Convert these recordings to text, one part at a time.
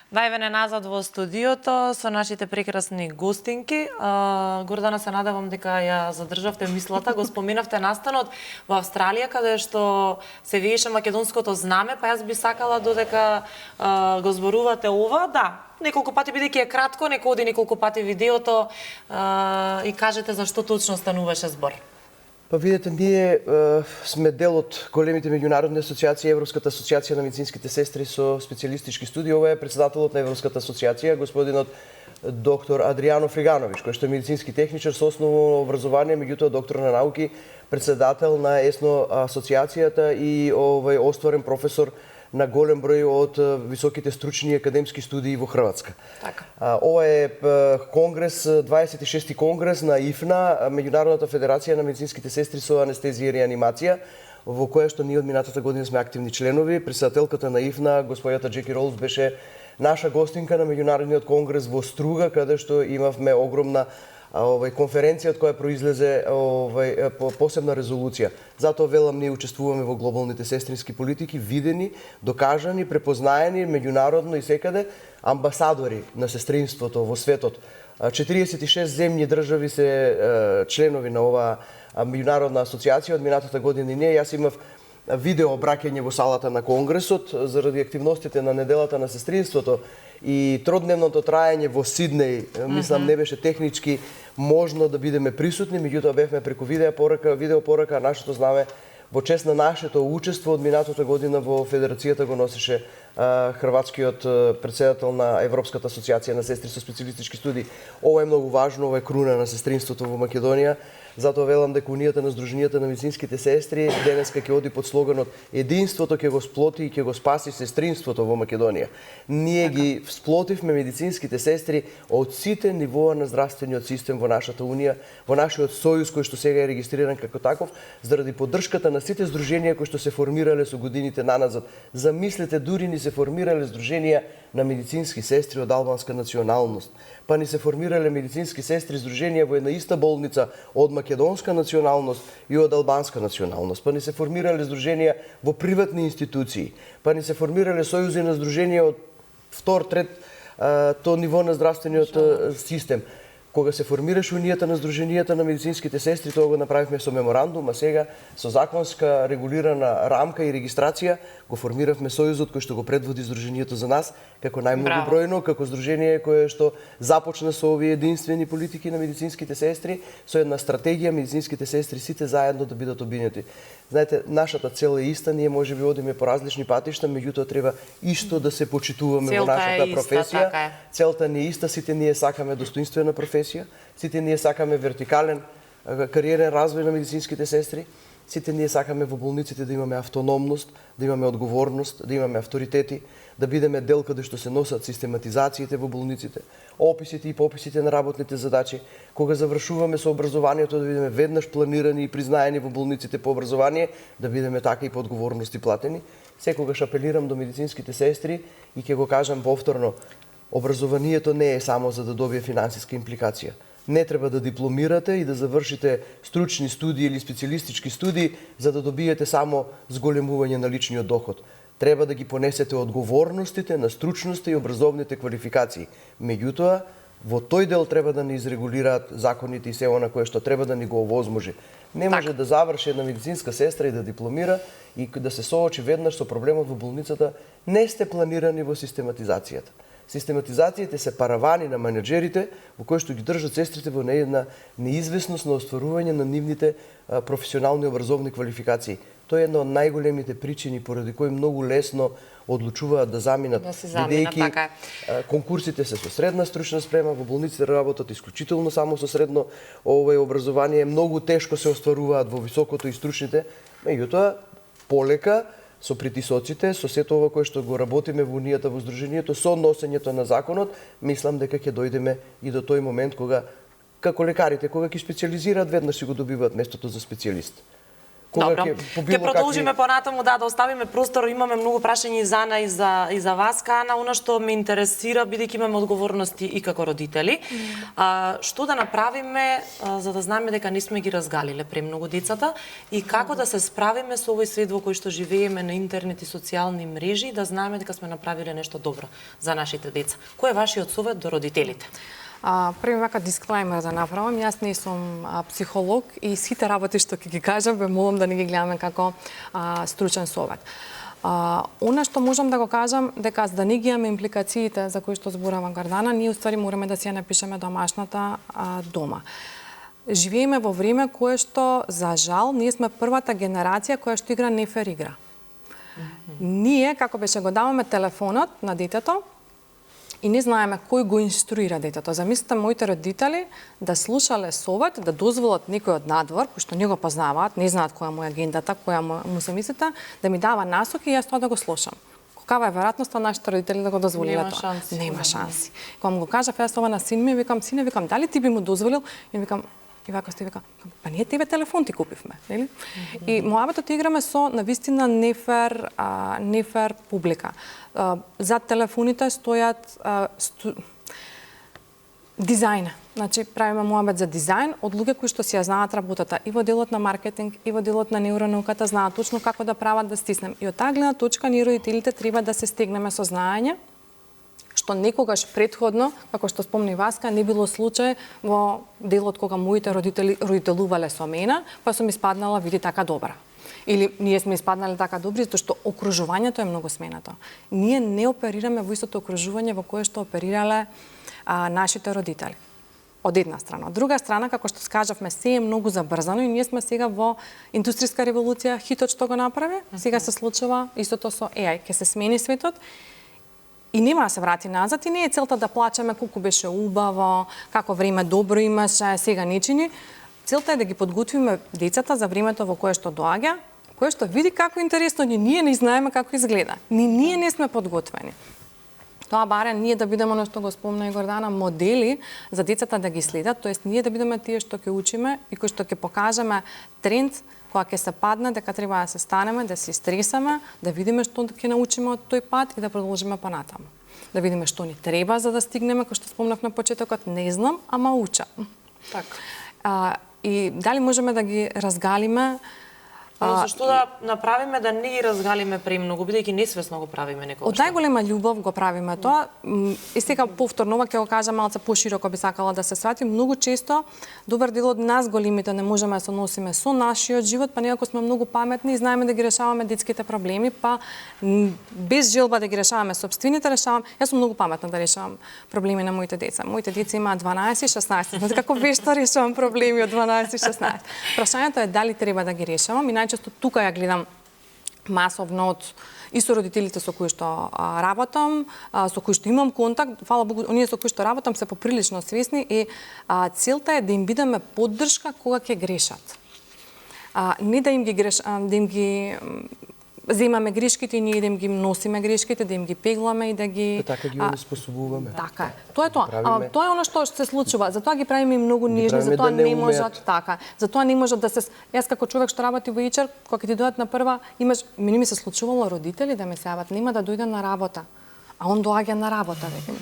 Највене назад во студиото со нашите прекрасни гостинки. Гордана, се надевам дека ја задржавте мислата, го споменавте настанот во Австралија, каде што се виеше македонското знаме, па јас би сакала додека го зборувате ова, да, неколку пати, бидејќи е кратко, нека оди неколку пати видеото и кажете за што точно стануваше збор. Па видете, ние сме дел од големите меѓународни асоциации, Европската асоциација на медицинските сестри со специјалистички студии. Ова е претседателот на Европската асоциација, господинот доктор Адријано Фригановиќ, кој што е медицински техничар со основно образование, меѓутоа доктор на науки, претседател на ЕСНО асоциацијата и остварен професор на голем број од високите стручни и академски студии во Хрватска. Така. Ова е конгрес, 26-ти конгрес на ИФНА, Меѓународната федерација на медицинските сестри со анестезија и реанимација, во која што ние од минатата година сме активни членови. Претседателката на ИФНА, господјата Джеки Ролс, беше наша гостинка на меѓународниот конгрес во Струга, каде што имавме огромна конференција од која произлезе посебна резолуција. Затоа велам, ние учествуваме во глобалните сестрински политики, видени, докажани, препознаени меѓународно и секаде амбасадори на сестринството во светот. 46 земји држави се членови на оваа меѓународна асоциација од минатата година и ние. Јас имав видео обраќање во салата на конгресот заради активностите на неделата на сестринството и тродневното траење во Сиднеј, мислам не беше технички можно да бидеме присутни, меѓутоа бевме преку видео порака, нашето знаме во чест на нашето учество од минатата година во Федерацијата го носеше хрватскиот претседател на Европската асоциација на сестри со специјалистички студии. Ова е многу важно, ова е круна на сестринството во Македонија. Затоа велам дека Унијата на Сдруженијата на медицинските сестри денеска ќе оди под слоганот единството ќе го сплоти и ќе го спаси сестринството во Македонија. Ние ги сплотивме медицинските сестри од сите нивоа на здравствениот систем во нашата Унија, во нашиот сојуз кој што сега е регистриран како таков, заради поддршката на сите здруженија кои што се формирале со годините наназад. Замислете, дури ни се формирале здруженија на медицински сестри од албанска националност, па ни се формирале медицински сестри здруженија во една иста болница од македонска националност и од албанска националност, па ни се формирале здруженија во приватни институции, па ни се формирале сојузи на здруженија од втор, трет то ниво на здравствениот систем. Кога се формираше Унијата на Сдруженијата на медицинските сестри, тоа го направивме со меморандум, а сега со законска регулирана рамка и регистрација го формиравме сојузот кој што го предводи Сдруженијето за нас како најмногу бројно, како здружение кое што започна со овие единствени политики на медицинските сестри, со една стратегија медицинските сестри сите заедно да бидат обвинети. Знаете, нашата цел е иста, ние можеби одиме по различни патишта, меѓутоа треба исто да се почитуваме во нашата професија. Целта не е иста, сите ние сакаме достоинствена професија, сите ние сакаме вертикален кариерен развој на медицинските сестри, сите ние сакаме во болниците да имаме автономност, да имаме одговорност, да имаме авторитети, да бидеме дел каде што се носат систематизациите во болниците, описите и пописите на работните задачи. Кога завршуваме со образованието, да бидеме веднаш планирани и признаени во болниците по образование, да бидеме така и по одговорност и платени. Секогаш апелирам до медицинските сестри и ќе го кажам повторно, образованието не е само за да добие финансиска импликација. Не треба да дипломирате и да завршите стручни студии или специјалистички студии за да добиете само зголемување на личниот доход. Треба да ги понесете одговорностите на стручноста и образовните квалификации. Меѓутоа, во тој дел треба да ни изрегулираат законите и се она кое што треба да ни го овозможи. Не може да заврши една медицинска сестра и да дипломира и да се соочи веднаш со проблемот во болницата, не сте планирани во систематизацијата. Систематизациите се паравани на менеджерите во кои што ги држат сестрите во една неизвестност на остварување на нивните професионални образовни квалификации. Тоа е една од најголемите причини поради кои многу лесно одлучуваат да заминат, бидејќи конкурсите се со средна стручна спрема, во болниците работат исклучително само со средно образование, многу тешко се остваруваат во високото и стручните, меѓутоа полека со притисоците, со сето ова кое што го работиме во Унијата во Сдруженијето, со носењето на законот, мислам дека ќе дојдеме и до тој момент кога, како лекарите, кога ќе специјализираат, веднаш си го добиваат местото за специјалист. Добро, по ќе било продолжиме какви... понатаму, да оставиме простор, имаме многу прашања и за Ана и за вас, Ана, она што ме интересира, бидејќи имаме одговорности и како родители, што да направиме за да знаеме дека не сме ги разгалиле премногу децата и како да се справиме со овој свет во кој што живееме на интернет и социјални мрежи, да знаеме дека сме направиле нешто добро за нашите деца. Кој е вашиот совет до родителите? Први вака дисклеймер да направам, јас не сум психолог и сите работи што ќе ги кажам, ве молам да не ги гледаме како стручен совет. Она што можам да го кажам, дека за да не ги имаме импликациите за кои што зборува Гордана, ние уствари мораме да си ја напишеме домашната дома. Живееме во време кое што, за жал, ние сме првата генерација која што игра нефер игра. Ние, како беше, го даваме телефонот на детето, и не знаеме кој го инструира детето. Замислите моите родители да слушале совет, да дозволат некој од надвор, кој што не го познаваат, не знаат која му е агендата, која му се мислите, да ми дава насоки и јас тоа да го слушам. Каква е веројатноста нашите родители да го дозволиле тоа? Нема шанси. Кога му го кажав јас ова на син ми, викам, сине, дали ти би му дозволил? И викам, и вака сте вика, па ние тебе телефон ти купивме, нели? И моабетот играме со навистина нефер публика. Зад телефоните стојат дизајн. Значи правиме моабет за дизајн од луѓе кои што си ја знаат работата и во делот на маркетинг и во делот на неуронауката, знаат точно како да прават да стиснем. И од таа гледна точка ние родителите треба да се стегнеме со знаење што некогаш предходно, како што спомни Васка, не било случај во делот кога моите родители родителувале со мене, па сум испаднала види така добра. Или ние сме испаднале така добри, затоа што окружувањето е многу сменато. Ние не оперираме во истото окружување во кое што оперирале нашите родители. Од една страна. Од друга страна, како што скажавме, се е многу забрзано и ние сме сега во индустријска револуција, хитот што го направи, сега се случува истото со AI, ќе се смени светот. И нема да се врати назад и не е целта да плачеме колку беше убаво, како време добро имаше, сега не чини. Целта е да ги подготвиме децата за времето во кое што доаѓа, кое што види како интересно ние не знаеме како изгледа. Ние не сме подготвени. Тоа барем ние да бидеме, оно што го спомна и Гордана, модели за децата да ги следат, тоест ние да бидеме тие што ќе учиме и кои што ќе покажеме тренд кога ќе се падне, дека треба да се станеме, да се стресаме, да видиме што ќе научиме од тој пат и да продолжиме понатаму. Да видиме што ни треба за да стигнеме, кој што спомнав на почетокот, не знам, ама учам. Така. И дали можеме да ги разгалиме? Но зашто да направиме да не ги разгалиме премногу, бидејќи несвесно го правиме некогаш? Од најголема љубов го правиме тоа. И сега повторно ќе го кажам малце пошироко би сакала да се свати. Многу често добар дел од нас големите не можеме да се носиме со нашиот живот, па некако сме многу паметни и знаеме да ги решаваме детските проблеми, па без желба да ги решаваме сопствените решавам. Јас сум многу паметна да решавам проблеми на моите деца. Моите деца имаат 12 и 16. Знаете како вешто решавам проблеми од 12 и 16. Прашањето е дали треба да ги решавам и често тука ја гледам масовно од и со родителите со кои што работам, со кои што имам контакт, фала Богу, оние со кои што работам се поприлично свесни и целта е да им бидеме поддршка кога ќе грешат. Не да им ги земаме грешките и ние да им ги носиме грешките, да им ги пегламе и да ги така ги онеспособуваме. Така е. Тоа е тоа. Тоа е она што се случува. Затоа ги правиме многу нежни, затоа не можат така. Затоа не можат да се Јас како човек што работи во HR, кога ќе ти дојдат на прва, мене ми се случувало родители да ме се јават, нема да дојде на работа. А он доаѓа на работа веќе.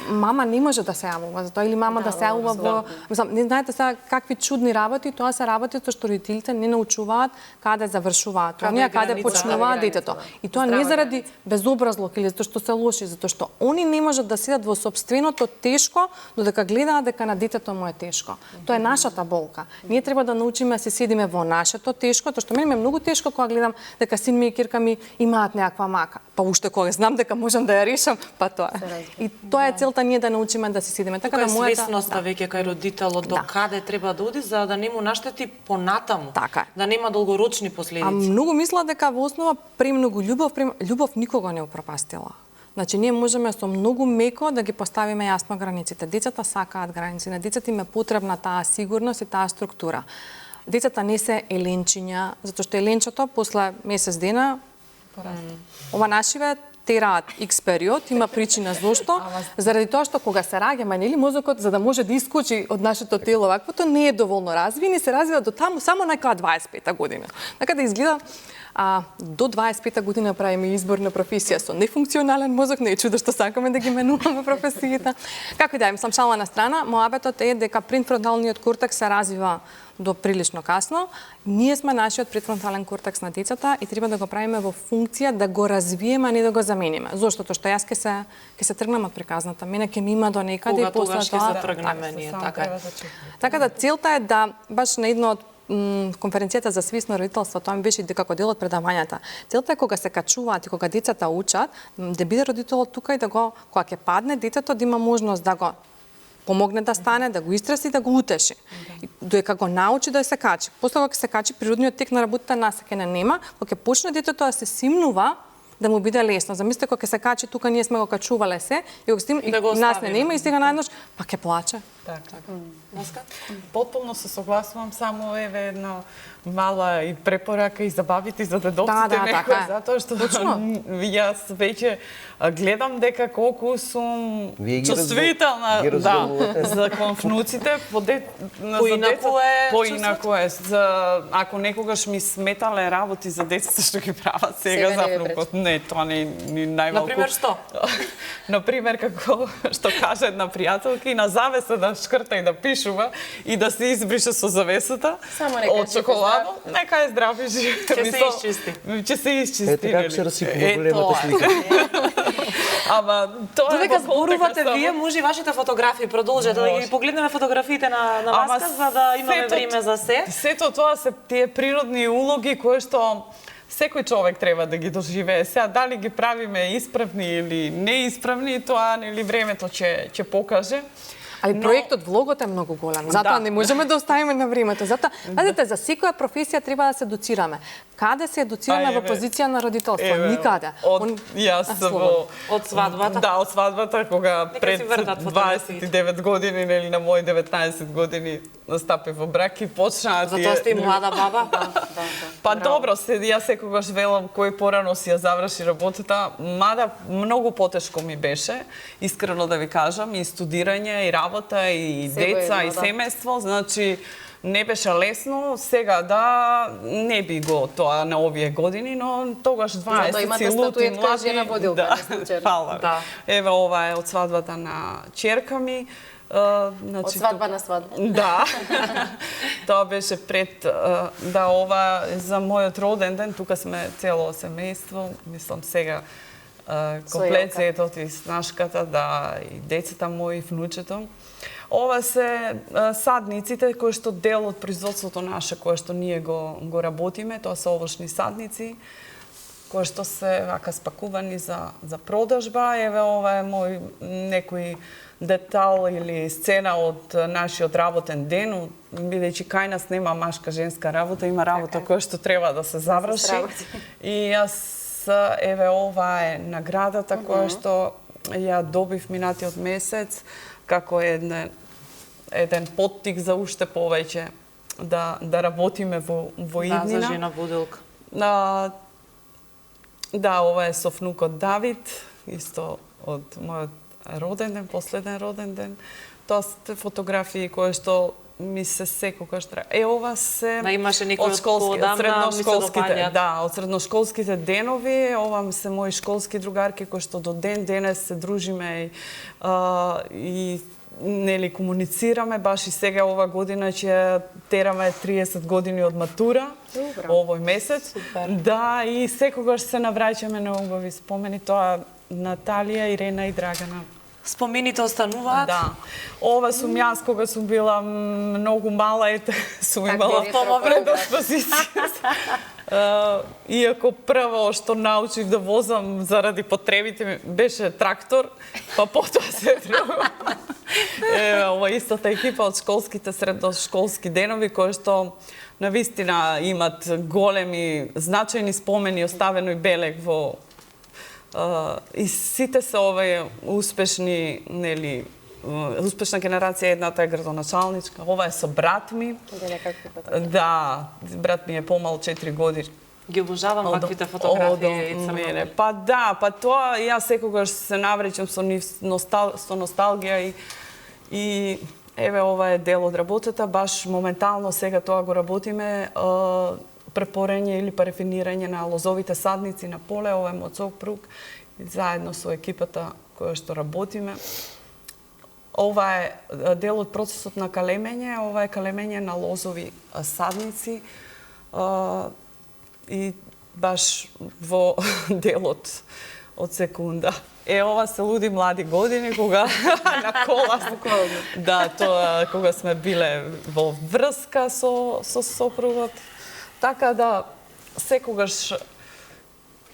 Мама не може да се јавува за тоа или мама да се јавува во не знаете сега какви чудни работи, тоа се работи што родителите не научуваат каде завршуваат, оние каде почнуваат детето. И тоа не заради безобразлук или затоа што се лоши, затоа што они не можат да седат во сопственото тешко, додека гледаат дека на детето му е тешко. Тоа е нашата болка. Ние треба да научиме да се седиме во нашето тешко, тоа што мене е многу тешко кога гледам дека син ми и кирка ми имаат некаква мака. Па уште кога знам дека можам да ја решам, па тоа е. И тоа е целта ние да научиме да се седиме. Така да мојата свесноста веќе кај родителот до каде треба да оди за да не му наштети понатаму. Така. Да нема долгорочни последици. А многу мисла дека во основа премногу љубов никога не упропастила. Значи ние можеме со многу меко да ги поставиме јасно границите. Децата сакаат граници, на децата им е потребна таа сигурност и таа структура. Децата не се еленчиња, затоа што еленчето после месец дена ова нашиве тераат X период, има причина зошто, заради тоа што кога се раѓаме, нели мозокот за да може да искочи од нашето тело ваквото не е доволно развиен и се развива до таму само некоја 25-та година. Така да изгледа до 25-та година правиме избор на професија со нефункционален мозок, не е чудо што сакаме да ги менуваме професиите. Како и да е, мислам шала на страна, моабетот е дека префронталниот кортекс се развива до прилично касно. Ние сме нашиот префронтален кортекс на децата и треба да го правиме во функција да го развиеме, а не да го замениме. Зошто? Тоа што јас ќе се тргнам од приказната. Мене ќе ми има до некаде и после ќе се тргнеме ние, така е. Така да целта е да баш на едно од конференцијата за свесно родителство, тоа ми беше дека како дел од предавањата. Целта е кога се качуваат и кога децата учат, да биде родителот тука и да го, кога ќе падне детето, да има можност да го помогне да стане, да го истраси, да го утеши. Додека го научи да се качи. После кога се качи, природниот тек на работата насекене нема, кога ќе почне детето да се симнува, да му биде лесно. Замислете кога се качи тука, ние сме го качувале се, и го нас не нема и сега наеднаш па ќе плаче. Така. Потполно се согласувам, само еве една мала и препорака и за бабите и за дедовците некој, затоа што јас веќе гледам дека колку сум чувствителна за внуците, поинаку е. Ако некогаш ми сметале работи за децата што ги прават сега за внукот, не, тоа не е најмалку. Например, што? Например, како што каже една пријателка, и на завеса да шкрта и да пишува и да се избрише со завесата од чоколадо, нека е здрав и жив. Ќе се исчисти. Ќе се исчисти. Ете како се расипува големата слика. Ама тоа е додека зборувате вие, може и вашите фотографии продолжете да ги погледнеме фотографиите на Васка за да имаме време за се. Сето тоа се тие природни улоги кои што секој човек треба да ги доживее. Сега дали ги правиме исправни или неисправни, тоа нели времето ќе покаже. Али проектот влогот е многу голем. Затоа не можеме да оставиме на времето. Затоа, знаете, за секоја професија треба да се едуцираме. Каде се едуцираме во позиција на родителство? Никаде. Јас од свадбата. Да, од свадбата кога пред 29 години или на мои 19 години настапив во брак и почнаа тие. Затоа сте и млада баба. Па добро, јас секогаш велам кој порано си ја заврши работата, мада многу потешко ми беше, искрено да ви кажам, и студирање, и работа, и деца, и семејство, значи не беше лесно. Сега да, не би го тоа на овие години, но тогаш 20 си лути млади. Жена водилка, фала. Еве ова е од свадбата на ќерка ми. Од свадба на свадба. Да. Тоа беше пред ова за мојот роден ден, тука сме цело семејство, мислам сега комплет сетот и снашката, и децата мои, внучето. Ова се садниците кои што дел од производството наше, кое што ние го работиме, тоа се овошни садници, кои што се вака спакувани за продажба. Еве ова е мој некој детал или сцена од нашиот работен ден, бидејќи кај нас нема машка женска работа, има работа која што треба да се заврши. И јас еве ова е наградата која што ја добив минатиот месец како еден поттик за уште повеќе да работиме во иднина. Да, за жена водилка. Да, ова е со внукот Давид, исто од мојот роден ден, последен роден ден. Тоа се фотографии кои што ми се секогаш ова се имаше некој од средношколските, од средношколските денови, ова се мои школски другарки кои што до ден денес се дружиме и нели комуницираме, баш и сега ова година ќе тераме 30 години од матура. Овој месец. Да, и секогаш се навраќаме на убави спомени, тоа Наталија, Ирена и Драгана. Спомените остануваат? Да. Ова сум јас кога сум била многу мала, сум имала предиспозиција. Иако прво што научив да возам заради потребите ми беше трактор, па потоа се друго. Ова истата екипа од школските средношколски денови кои што навистина имат големи значајни спомени, оставено и белег во и сите се овие успешни, нели, успешна генерација, едната е градоначалничка, ова е со брат ми. Да, брат ми е помал 4 години Ги обожавам ваквите фотографии и мене. Па да, па тоа јас секогаш се навречам со носталгија и еве ова е дел од работата, баш моментално сега тоа го работиме, препорење или парфинирање на лозовите садници на поле, ова е мој сопруг, заедно со екипата која што работиме. Ова е дел од процесот на калемење, ова е калемење на лозови садници и баш во делот од секунда. Ова се луди млади години, кога на кола, да, тоа кога сме биле во врска со сопругот. Така да секогаш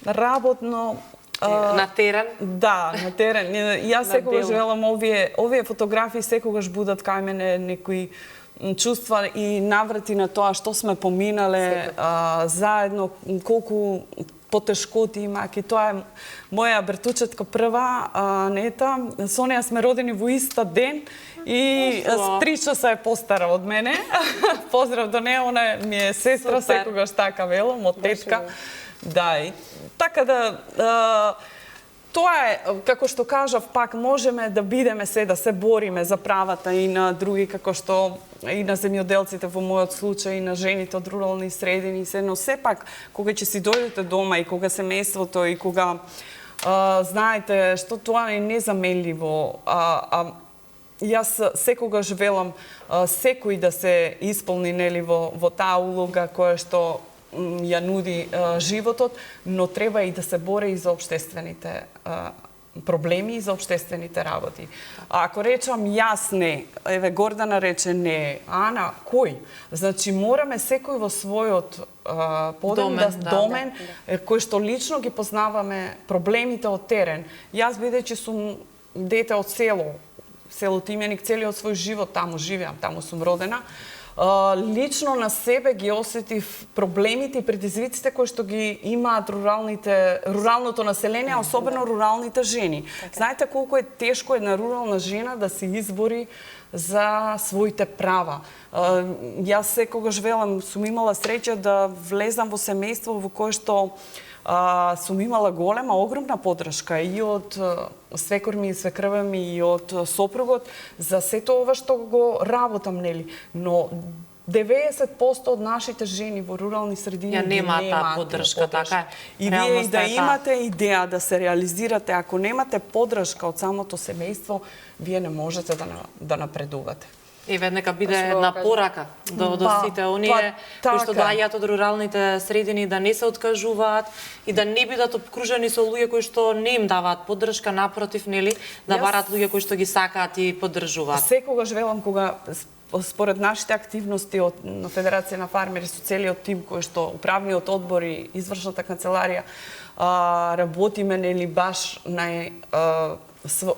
работно на терен? Да, на терен. Јас секогаш велам овие фотографии секогаш будат кај мене некои чувства и наврати на тоа што сме поминале заедно, колку потешкоти имајќи. Тоа е моја братучетка прва, Нета. Со неја сме родени во иста ден и 3 часа е постара од мене. Поздрав до неја, она ми е сестра, секогаш така велам, од тетка. Да, и така да тоа е, како што кажав, пак можеме да бидеме да се бориме за правата и на други, како што и на земјоделците во мојот случај, и на жените од рурални средини, но сепак, кога ќе си дојдете дома и кога семејството и кога знаете што тоа е незаменливо, јас секогаш велам секој да се исполни нели во таа улога која што ја нуди животот, но треба и да се бори и за општествените проблеми и за општествените работи. Ако речам јас не, еве Гордана рече не, Ана, кој? Значи мораме секој во својот домен, кој што лично ги познаваме проблемите од терен. Јас бидејќи сум дете од село Тименик, целиот свој живот таму живеам, таму сум родена, лично на себе ги осетив проблемите и предизвиците кои што ги имаат руралното население, особено руралните жени. Знаете колку е тешко една рурална жена да се избори за своите права. Јас секогаш велам, сум имала среќа да влезам во семејство во кое што сум имала голема, огромна поддршка и од свекор ми и свекрва ми и од сопругот за сето ова што го работам, нели. Но 90% од нашите жени во рурални средини немаат таа поддршка, така е. И вие и да имате идеја да се реализирате, ако немате поддршка од самото семејство, вие не можете да напредувате. И веднека биде една порака до сите оние кои што доаѓаат од руралните средини да не се откажуваат и да не бидат обкружени со луѓе кои што не им даваат поддршка, напротив, нели, да бараат луѓе кои што ги сакаат и поддржуваат. Секогаш велам кога според нашите активности од Федерација на фармери со целиот тим кој што управниот одбор и извршната канцеларија работиме нели баш на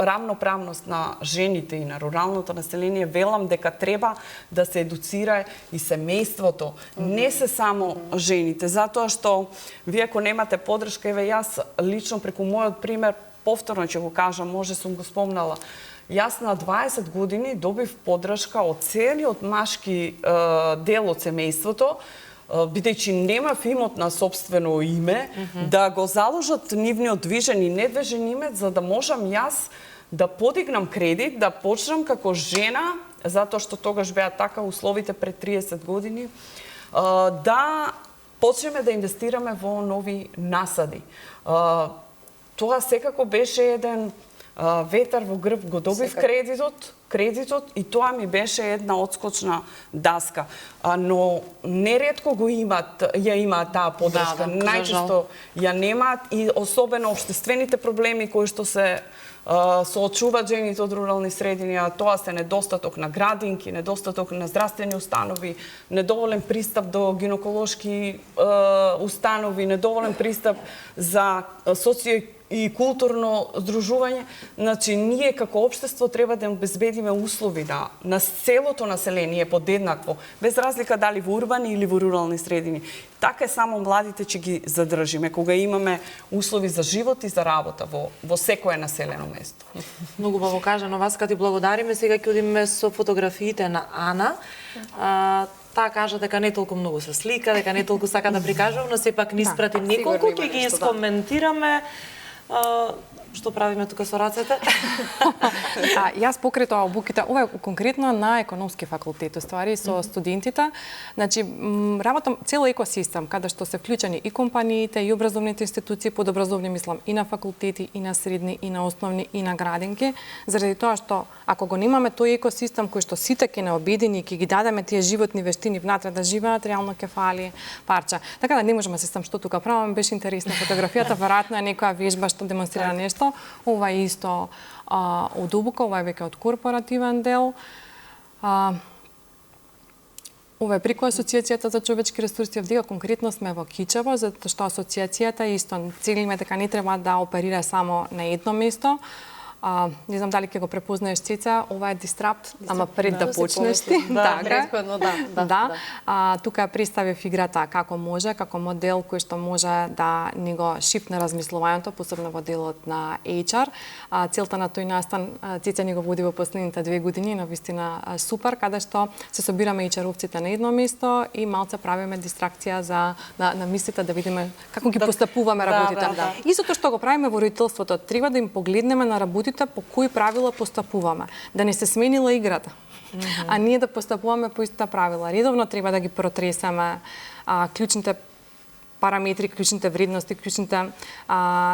рамноправност на жените и на руралното население, велам дека треба да се едуцира и семејството, не се само жените, затоа што вие ако немате поддршка, еве јас лично преку мојот пример, повторно ќе го кажам, може сум го спомнала, јас на 20 години добив поддршка од целиот машки дел од семејството, бидејќи немав имот на сопствено име, да го заложат нивниот движен и недвижен имет, за да можам јас да подигнам кредит, да почнам како жена, затоа што тогаш беа така условите пред 30 години, да почнеме да инвестираме во нови насади. Тоа секако беше еден ветар во грб, го добив кредитот и тоа ми беше една одскочна даска. Но неретко ја имаат таа поддршка, најчесто ја немаат и особено општествените проблеми кои што се соочуваат жените од рурални средини, а тоа се недостаток на градинки, недостаток на здравствени установи, недоволен пристап до гинеколошки установи, недоволен пристап за социо и културно здружување. Значи, ние како општество треба да обезбедиме услови на целото население подеднакво, без разлика дали во урбани или во рурални средини. Така само младите ќе ги задржиме, кога имаме услови за живот и за работа во секое населено место. Многу баво кажано, вас ти благодариме. Сега ќе одиме со фотографиите на Ана. таа кажа дека не толку многу се слика, дека не толку сака да прикажува, но сепак ни испрати неколку, ќе ги искоментираме. Што правиме тука со рацете? Јас покрај тоа обуките, ова е конкретно на економски факултет, ствари со студентите. Значи, работам цел екосистем, каде што се вклучени и компаниите, и образовните институции, подобразовни мислам, и на факултети, и на средни, и на основни, и на градинки, заради тоа што ако го немаме тој екосистем кој што сите ќе не обедини, ќе ги дадеме тие животни вештини внатре да живеат, реално ќе фали парче. Така да не можеме да се сам што тука правам, беше интересна фотографијата, веројатно е некоја вежба што демонстрира нешто. Ова е исто од обука, ова е веќе од корпоративен дел. Ова е преку Асоциацијата за човечки ресурси, овдека конкретно сме во Кичево, затоа што асоциацијата исто целиме дека не треба да оперира само на едно место. Не знам дали ќе го препознаеш, Цеца, ова е Disrupt, ама пред да почнеш ти. Претходно, да. Тука ја представив играта како може, како модел кој што може да ни го шифне размислувањето, посебно во делот на HR. Целта на тој настан Цеца ни го води во последните 2 години, навистина супер, каде што се собираме HR-овците на едно место и малце правиме дистракција на мислите да видиме како ги постапуваме работите. Истото што го правиме во родителството, треба да им погледнеме на работите по кои правила постапуваме, да не се сменила играта, а ние да постапуваме по истите правила. Редовно треба да ги протресаме клучните параметри, клучните вредности, клучните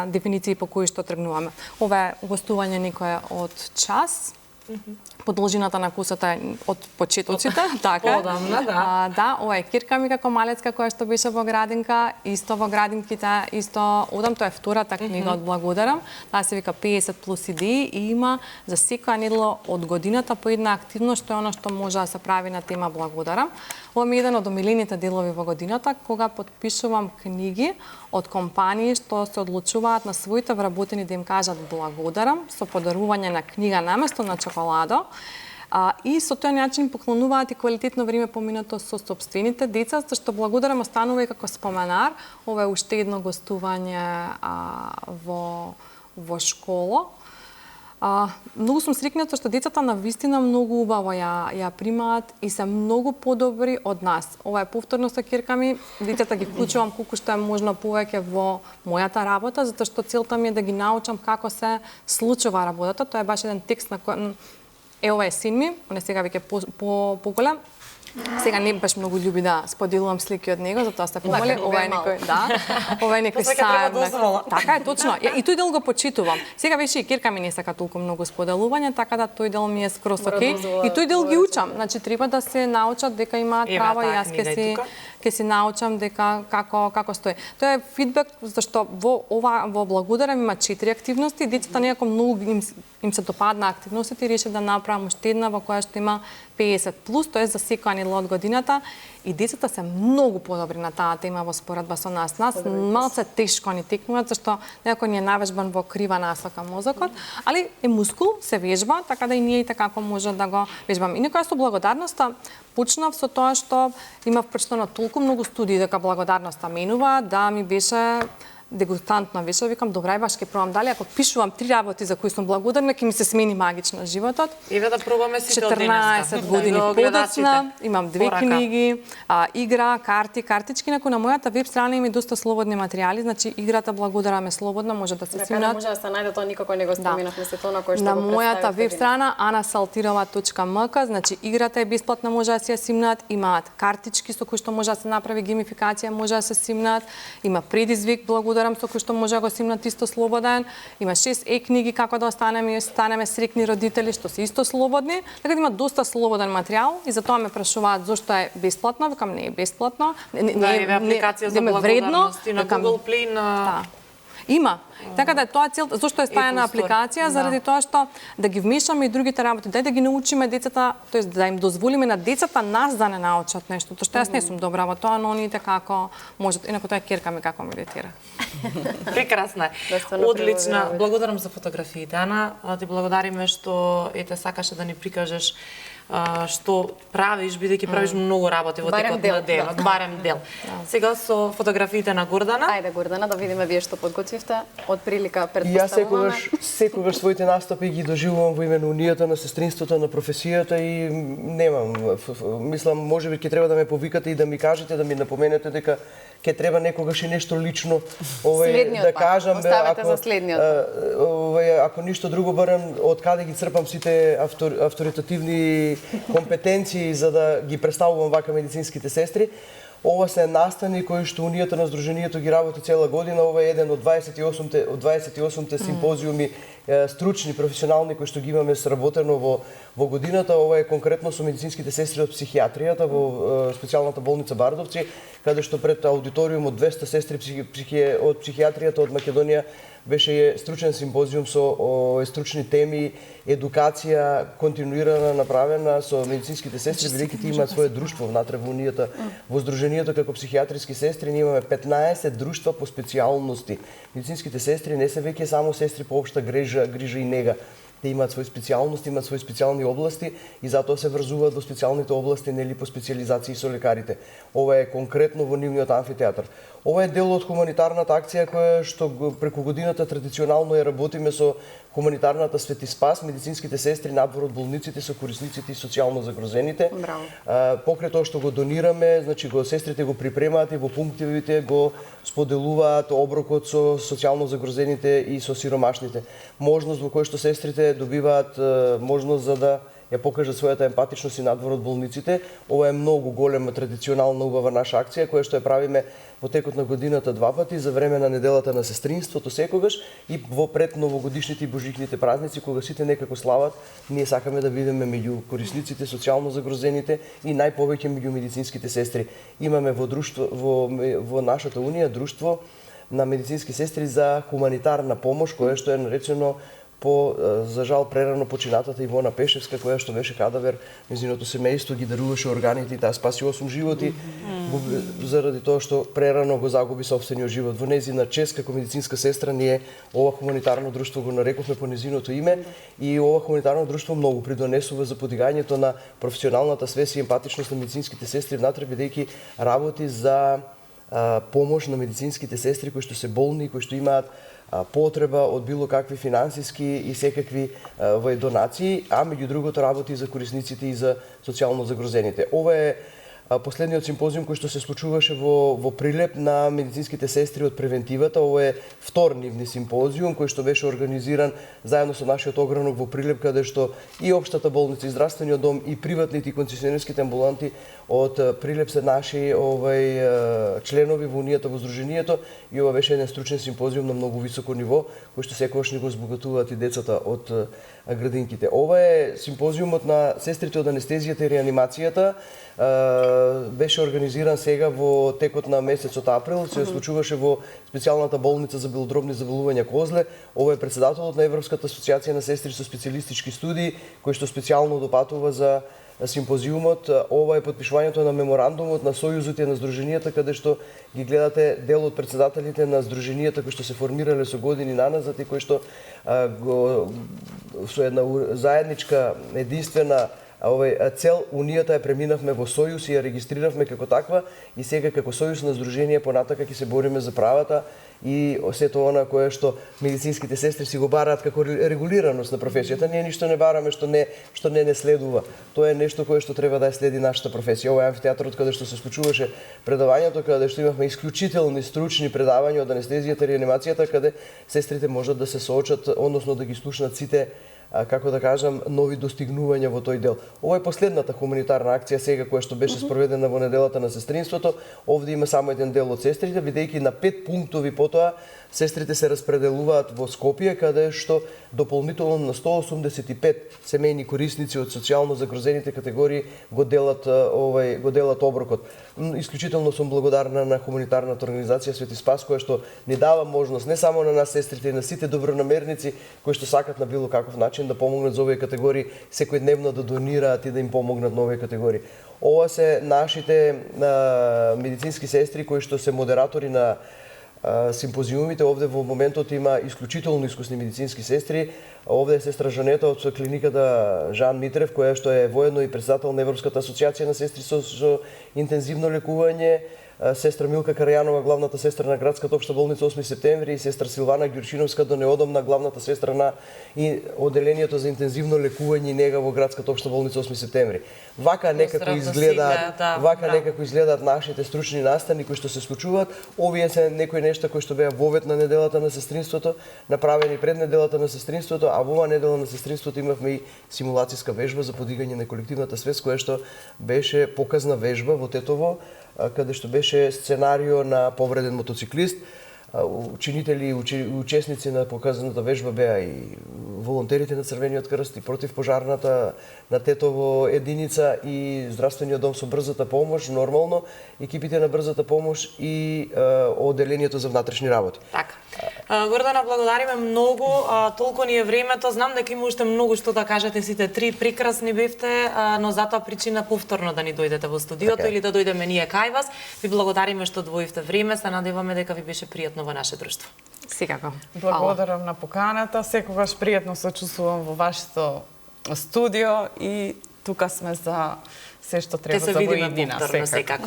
дефиниции по кои што тргнуваме. Ова е гостување некое од час. Продолжината на кусата од почетоците, така. Одамна, да, ова е Кирка ми како малецка која што беше во градинка, исто во градинките, исто одам, тоа е втората книга од Благодарам. Таа се вика 50 плюс идеи и има за секоја недела од годината по една активност што е она што може да се прави на тема Благодарам. Ова ми е еден од омилените делови во годината кога потпишувам книги од компании што се одлучуваат на своите вработени да им кажат благодарам со подарување на книга наместо на чоколадо. И со тој начин поклонуваат и квалитетно време поминато со сопствените деца, зашто благодарам останува и како споменар. Ова е уште едно гостување во школа. Многу сум срекната што децата на вистина многу убаво ја примаат и се многу подобри од нас. Ова е повторно со Кирка ми, децата ги вклучувам колку што е можно повеќе во мојата работа, затоа што целта ми е да ги научам како се случува работата. Тоа е баш еден текст на кој ова е син ми, он е сега веќе поголем. Сега не баш многу љуби да споделувам слики од него, затоа се помоли. Ова е некој, ова е некој сајм. Така е, точно. И тој дел го почитувам. Сега веќе и Кирка ми не сака толку многу споделување, така да тој дел ми е скроз окей. И тој дел ги учам. Значи треба да се научат дека имаат право и јас ќе си научам дека како стои. Тоа е фидбек зашто во Благодарам има 4 активности, децата некако многу им се допадна активностите и решив да направам уште една во која што има 50 плюс, тоа е за секоја недела од годината и децата се многу подобри на таа тема во споредба со нас. Нас малце тешко ни текнуваат зашто некој ни е навежбан во крива насока мозокот, али е мускул, се вежба, така да и ние и така може да го вежбаме. И некоја со благодарноста почнав со тоа што имав прочитано толку многу студии дека благодарноста менува, да ми беше дегустантно беше, викам, добра, баш ќе пробам дали ако пишувам 3 работи за кои сум благодарна, ќе ми се смени магично животот. Еве да пробаме сите од денеска. 14 години подоцна, имам 2 книги, игра, карти, картички, на мојата веб страна има доста слободни материјали, значи играта Благодарам е слободна, може да се симнат. Може да се најде, тоа никако не го споменавме се тоа на кој што на го мојата веб страна anasaltirova.mk, значи играта е бесплатна, може да се ја симнат, имаат картички со кои што може да се направи геймификација, може да се симнат, има предизвик Благодарам со кој што може да го симнат исто слободен, има 6 книги како да станеме срекни родители што се исто слободни, така да има доста слободен материјал и затоа ме прашуваат зошто е бесплатно, викам не е бесплатно, не е апликација за благодарност на Google Play на Има. Така да тоа цел зошто е стајана апликација заради тоа што да ги вмешаме и другите работи, да ги научиме децата, тоест да им дозволиме на децата нас да не научат нешто, тоа што јас не сум добра во тоа, но оние како можат, инаку тоа е Кирка ми како медитира. Прекрасна е. Одлична. Благодарам за фотографиите, Ана. Ти благодариме што ете сакаше да ни прикажеш што правиш, бидејќи правиш многу работи во Барем текот дел, на денот, да. барем дел. Сега со фотографиите на Гордана. Ајде Гордана да видиме вие што подготвивте од прилика И јас предпоставуваме. секогаш своите настапи ги доживувам во име на унијата, на сестринството, на професијата и немам. Мислам, можеби ќе треба да ме повикате и да ми кажете, да ми напоменете дека ќе треба некогаш и нешто лично Следниот да пат. кажам, Оставете за следниот ако ништо друго барем од каде ги црпам сите авторитативни компетенции за да ги представувам вака медицинските сестри. Ова се настани кои што Унијата на Сдруженијето ги работи цела година. Ова е еден од 28-те симпозиуми стручни, професионални кои што ги имаме сработено во годината. Ова е конкретно со медицинските сестри од психијатријата во специјалната болница Бардовци, каде што пред аудиториум од 200 сестри од психијатријата од Македонија беше стручен симпозиум со стручни теми, едукација континуирана направена со медицинските сестри, бидејќи тие имаат свое друштво внатре во Унијата. Во Сдруженијето како психијатриски сестри ние имаме 15 друштва по специјалности. Медицинските сестри не се веќе само сестри по општа грижа и нега. Те имаат свои специјалности, имаат свои специјални области и затоа се врзуваат во специјалните области, нели по специјализации со лекарите. Ова е конкретно во нивниот амфитеатар. Ова е дел од хуманитарната акција која што преку годината традиционално ја работиме со хуманитарната Свети Спас, медицинските сестри надвор од болниците со корисниците и социјално загрозените. Браво. Покрај тоа што го донираме, значи сестрите го припремаат и во пунктивите го споделуваат оброкот со социјално загрозените и со сиромашните. Можност во која што сестрите добиваат можност за да ја покажат својата емпатичност и надвор од болниците. Ова е многу голема традиционална убава наша акција која што ја правиме во текот на годината 2 пати за време на неделата на сестринството секогаш и во пред новогодишните и божичните празници кога сите некако слават, ние сакаме да бидеме меѓу корисниците, социјално загрозените и најповеќе меѓу медицинските сестри. Имаме во друштво во нашата унија друштво на медицински сестри за хуманитарна помош која што е наречено по за жал прерано починатата Ивона Пешевска која што беше кадавер, нејзиното семејство ги даруваше органите и таа спаси 8 животи заради тоа што прерано го загуби сопствениот живот. Во нејзина чест како медицинска сестра ние ова хуманитарно друштво го нарековме по нејзиното име и ова хуманитарно друштво многу придонесува за подигањето на професионалната свест и емпатичност на медицинските сестри внатре бидејќи работи за помош на медицинските сестри кои што се болни, кои што имаат потреба од било какви финансиски и секакви донации, а меѓу другото работи за корисниците и за социјално загрозените. Ова е последниот симпозиум кој што се случуваше во Прилеп на медицинските сестри од превентивата. Ова е втор нивни симпозиум кој што беше организиран заедно со нашиот огранок во Прилеп, каде што и општата болница, и здравствениот дом, и приватните и концесионерските амбуланти од Прилеп се наши членови во Унијата во Сдруженијето и ова беше еден стручен симпозиум на многу високо ниво, кој што секогаш ни го збогатуваат и децата од градинките. Ова е симпозиумот на сестрите од анестезијата и реанимацијата. Беше организиран сега во текот на месецот април, се случуваше во специјалната болница за белодробни заболувања Козле. Ова е претседателот на Европската асоциација на сестри со специјалистички студии, кој што специјално допатува за симпозиумот. Ова е потпишувањето на меморандумот на сојузите на Сдруженијата, каде што ги гледате дел од претседателите на Сдруженијата кои што се формирале со години наназад и кои што со една заедничка единствена цел Унијата ја преминавме во сојуз и ја регистриравме како таква и сега како сојуз на здружение понатака ќе се бориме за правата и сето она кое што медицинските сестри си го бараат како регулираност на професијата. Ние ништо не бараме што не следува. Тоа е нешто кое што треба да ја следи нашата професија. Ова е амфитеатарот каде што се случуваше предавањето, каде што имавме исклучителни стручни предавања од анестезијата и реанимацијата, каде сестрите можат да се соочат, односно да ги слушнат сите како да кажам, нови достигнувања во тој дел. Ова е последната хуманитарна акција сега која што беше спроведена во неделата на сестринството. Овде има само еден дел од сестрите, бидејќи на 5 пунктови потоа сестрите се распределуваат во Скопје, каде што дополнително на 185 семејни корисници од социјално загрозените категории го делат оброкот. Исклучително сум благодарна на хуманитарната организација Свети Спас која што ни дава можност не само на нас сестрите и на сите добронамерници кои што сакат на било каков начин да помогнат за овие категории секојдневно да донираат и да им помогнат на овие категории. Ова се нашите медицински сестри кои што се модератори на симпозиумите. Овде во моментот има исклучително искусни медицински сестри. Овде е сестра Жанета од клиниката Жан Митрев, која што е воедно и председател на Европската асоциација на сестри со интензивно лекување, сестра Милка Карајанова, главната сестра на градската општа болница 8 септември и сестра Силвана Ѓурчиновска до неодамна главната сестра на оделението за интензивно лекување и нега во градската општа болница 8 септември. Вака некако изгледаат нашите стручни настани кои што се случуваат. Овие се некои нешта кои што беа во овет на неделата на сестринството, направени пред неделата на сестринството, а во оваа недела на сестринството имавме и симулацијска вежба за подигање на колективната свест, која што беше показна вежба во Тетово, каде што беше сценарио на повреден мотоциклист. Ученители и учесници на показаната вежба беа и волонтерите на Црвениот крст и противпожарната на Тетово единица и здравствениот дом со брзата помош, нормално, екипите на брзата помош и оделението за внатрешни работи. Така. Гордана, благодариме многу. Толку ни е времето. Знам дека има уште многу што да кажете сите три. Прекрасни бевте, но затоа причина повторно да ни дојдете во студиото или да дојдеме ние кај вас. Ви благодариме што одвоивте време. Се надеваме дека ви беше пријатно во наше друштво. Секако. Благодарам на поканата. Секогаш пријатно се чувствувам во вашето студио и тука сме за се што треба за во иднина. Ќе се видиме повторно секако.